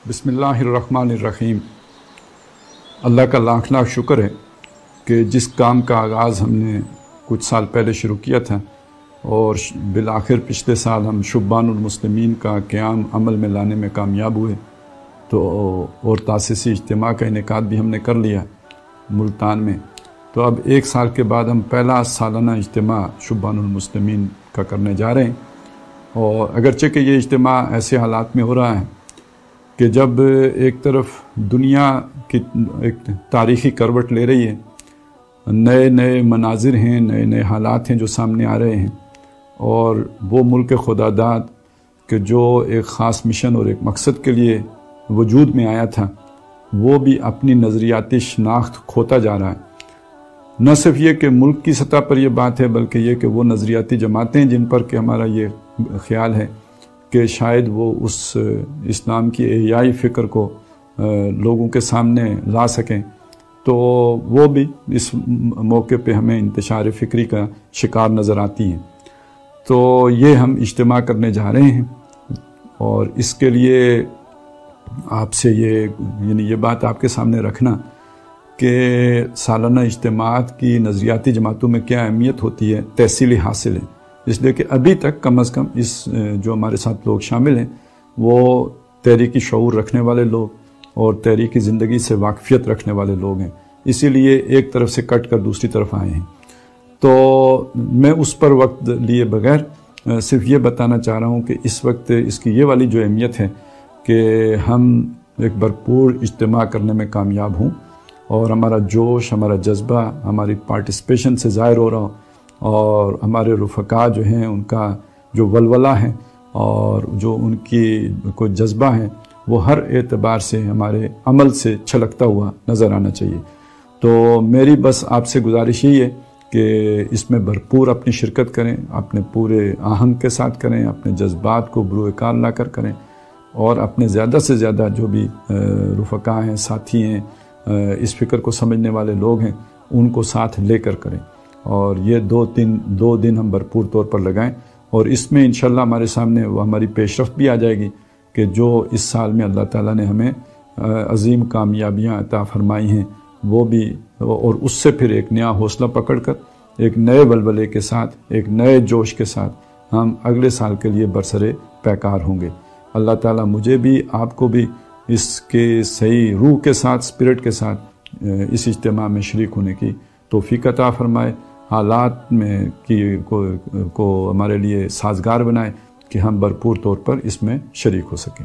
بسم اللہ الرحمن الرحیم۔ اللہ کا لاکھ لاکھ شکر ہے کہ جس کام کا آغاز ہم نے کچھ سال پہلے شروع کیا تھا اور بالآخر پچھلے سال ہم شبان المسلمین کا قیام عمل میں لانے میں کامیاب ہوئے، تو اور تاسیسی اجتماع کا انعقاد بھی ہم نے کر لیا ملتان میں۔ تو اب ایک سال کے بعد ہم پہلا سالانہ اجتماع شبان المسلمین کا کرنے جا رہے ہیں، اور اگرچہ کہ یہ اجتماع ایسے حالات میں ہو رہا ہے کہ جب ایک طرف دنیا کی ایک تاریخی کروٹ لے رہی ہے، نئے نئے مناظر ہیں، نئے نئے حالات ہیں جو سامنے آ رہے ہیں، اور وہ ملک خدا داد کہ جو ایک خاص مشن اور ایک مقصد کے لیے وجود میں آیا تھا، وہ بھی اپنی نظریاتی شناخت کھوتا جا رہا ہے۔ نہ صرف یہ کہ ملک کی سطح پر یہ بات ہے، بلکہ یہ کہ وہ نظریاتی جماعتیں جن پر کہ ہمارا یہ خیال ہے کہ شاید وہ اس اسلام کی احیائی فکر کو لوگوں کے سامنے لا سکیں، تو وہ بھی اس موقع پہ ہمیں انتشار فکری کا شکار نظر آتی ہیں۔ تو یہ ہم اجتماع کرنے جا رہے ہیں، اور اس کے لیے آپ سے یہ بات آپ کے سامنے رکھنا کہ سالانہ اجتماعات کی نظریاتی جماعتوں میں کیا اہمیت ہوتی ہے، تحصیلی حاصل ہے، اس لیے کہ ابھی تک کم از کم اس جو ہمارے ساتھ لوگ شامل ہیں وہ تحریکی شعور رکھنے والے لوگ اور تحریکی زندگی سے واقفیت رکھنے والے لوگ ہیں، اسی لیے ایک طرف سے کٹ کر دوسری طرف آئے ہیں۔ تو میں اس پر وقت لیے بغیر صرف یہ بتانا چاہ رہا ہوں کہ اس وقت اس کی یہ والی جو اہمیت ہے کہ ہم ایک بھرپور اجتماع کرنے میں کامیاب ہوں، اور ہمارا جوش، ہمارا جذبہ ہماری پارٹیسپیشن سے ظاہر ہو رہا ہو، اور ہمارے رفقا جو ہیں ان کا جو ولولہ ہے اور جو ان کی کوئی جذبہ ہے وہ ہر اعتبار سے ہمارے عمل سے چھلکتا ہوا نظر آنا چاہیے۔ تو میری بس آپ سے گزارش یہی ہے کہ اس میں بھرپور اپنی شرکت کریں، اپنے پورے آہنگ کے ساتھ کریں، اپنے جذبات کو بروئے کار لا کر کریں، اور اپنے زیادہ سے زیادہ جو بھی رفقا ہیں، ساتھی ہیں، اس فکر کو سمجھنے والے لوگ ہیں، ان کو ساتھ لے کر کریں، اور یہ دو دن ہم بھرپور طور پر لگائیں، اور اس میں انشاءاللہ ہمارے سامنے وہ ہماری پیش رفت بھی آ جائے گی کہ جو اس سال میں اللہ تعالیٰ نے ہمیں عظیم کامیابیاں عطا فرمائی ہیں وہ بھی، اور اس سے پھر ایک نیا حوصلہ پکڑ کر ایک نئے ولولے کے ساتھ، ایک نئے جوش کے ساتھ ہم اگلے سال کے لیے برسرے پیکار ہوں گے۔ اللہ تعالیٰ مجھے بھی، آپ کو بھی اس کے صحیح روح کے ساتھ، اسپرٹ کے ساتھ اس اجتماع میں شریک ہونے کی توفیق عطا فرمائے، حالات میں کو ہمارے لیے سازگار بنائے کہ ہم بھرپور طور پر اس میں شریک ہو سکیں۔